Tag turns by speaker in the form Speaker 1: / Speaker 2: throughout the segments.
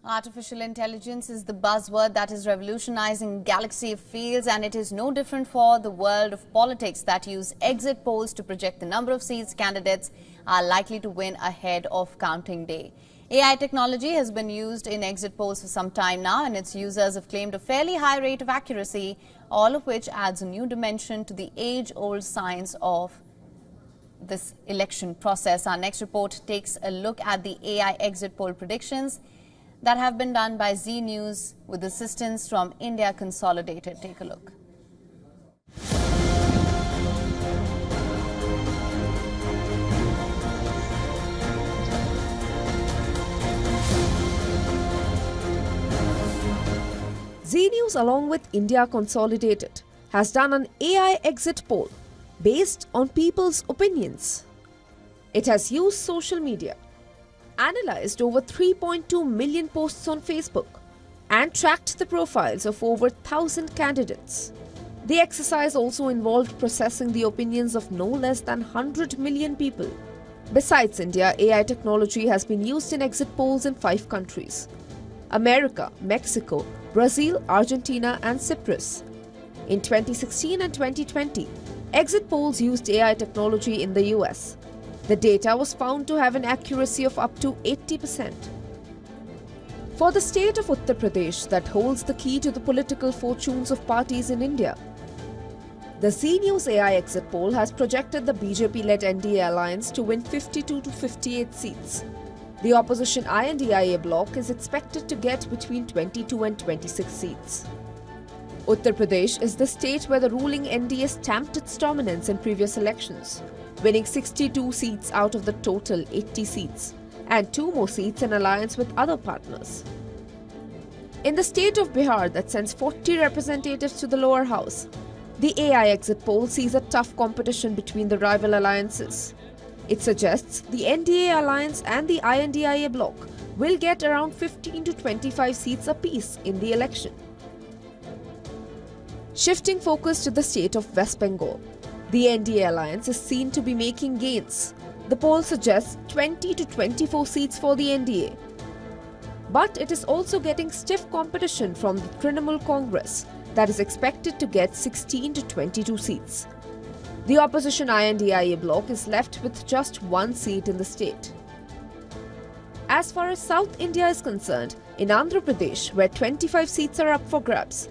Speaker 1: Artificial intelligence is the buzzword that is revolutionizing galaxy of fields, and it is no different for the world of politics that use exit polls to project the number of seats candidates are likely to win ahead of counting day. AI technology has been used in exit polls for some time now, and its users have claimed a fairly high rate of accuracy, all of which adds a new dimension to the age-old science of this election process. Our next report takes a look at the AI exit poll predictions that have been done by Zee News with assistance from India Consolidated. Take a look.
Speaker 2: Zee News, along with India Consolidated, has done an AI exit poll based on people's opinions. It has used social media, analyzed over 3.2 million posts on Facebook, and tracked the profiles of over 1,000 candidates. The exercise also involved processing the opinions of no less than 100 million people. Besides India, AI technology has been used in exit polls in 5 countries: America, Mexico, Brazil, Argentina, and Cyprus. In 2016 and 2020, exit polls used AI technology in the US. The data was found to have an accuracy of up to 80%. For the state of Uttar Pradesh, that holds the key to the political fortunes of parties in India, the Zee News AI exit poll has projected the BJP-led NDA alliance to win 52 to 58 seats. The opposition INDIA bloc is expected to get between 22 and 26 seats. Uttar Pradesh is the state where the ruling NDA stamped its dominance in previous elections, winning 62 seats out of the total 80 seats, and 2 more seats in alliance with other partners. In the state of Bihar that sends 40 representatives to the lower house, the AI exit poll sees a tough competition between the rival alliances. It suggests the NDA alliance and the INDIA bloc will get around 15 to 25 seats apiece in the election. Shifting focus to the state of West Bengal, the NDA alliance is seen to be making gains. The poll suggests 20 to 24 seats for the NDA. But it is also getting stiff competition from the Trinamool Congress that is expected to get 16 to 22 seats. The opposition INDIA bloc is left with just 1 seat in the state. As far as South India is concerned, in Andhra Pradesh, where 25 seats are up for grabs,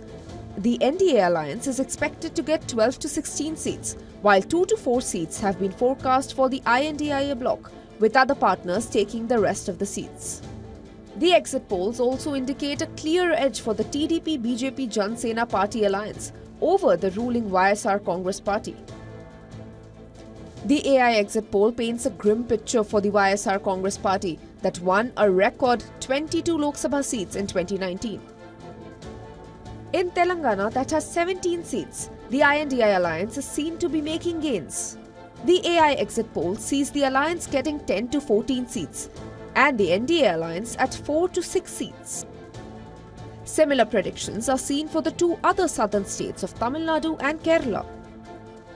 Speaker 2: the NDA alliance is expected to get 12 to 16 seats, while 2 to 4 seats have been forecast for the INDIA bloc, with other partners taking the rest of the seats. The exit polls also indicate a clear edge for the TDP-BJP Jan Sena Party alliance over the ruling YSR Congress Party. The AI exit poll paints a grim picture for the YSR Congress Party that won a record 22 Lok Sabha seats in 2019. In Telangana, that has 17 seats, the INDI alliance is seen to be making gains. The AI exit poll sees the alliance getting 10 to 14 seats and the NDA alliance at 4 to 6 seats. Similar predictions are seen for the 2 other southern states of Tamil Nadu and Kerala.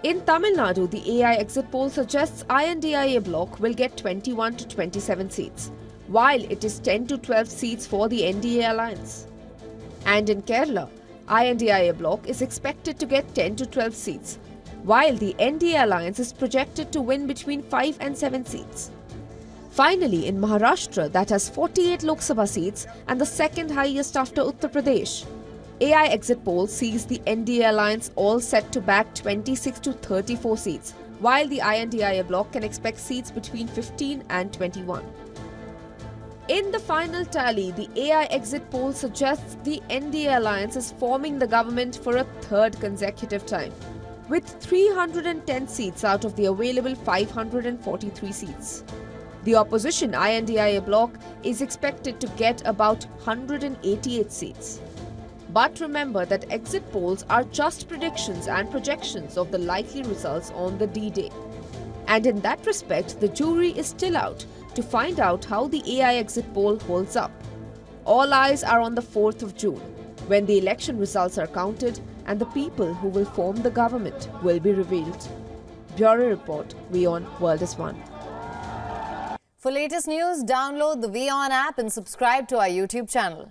Speaker 2: In Tamil Nadu, the AI exit poll suggests INDIA bloc will get 21 to 27 seats, while it is 10 to 12 seats for the NDA alliance. And in Kerala, INDIA bloc is expected to get 10 to 12 seats, while the NDA alliance is projected to win between 5 and 7 seats. Finally, in Maharashtra, that has 48 Lok Sabha seats and the second highest after Uttar Pradesh, AI exit poll sees the NDA alliance all set to back 26 to 34 seats, while the INDIA bloc can expect seats between 15 and 21. In the final tally, the AI exit poll suggests the NDA alliance is forming the government for a 3rd consecutive time, with 310 seats out of the available 543 seats. The opposition INDIA bloc is expected to get about 188 seats. But remember that exit polls are just predictions and projections of the likely results on the D-Day. And in that respect, the jury is still out to find out how the AI exit poll holds up. All eyes are on the 4th of June, when the election results are counted and the people who will form the government will be revealed. Bureau Report, WION, World is One.
Speaker 1: For latest news, download the WION app and subscribe to our YouTube channel.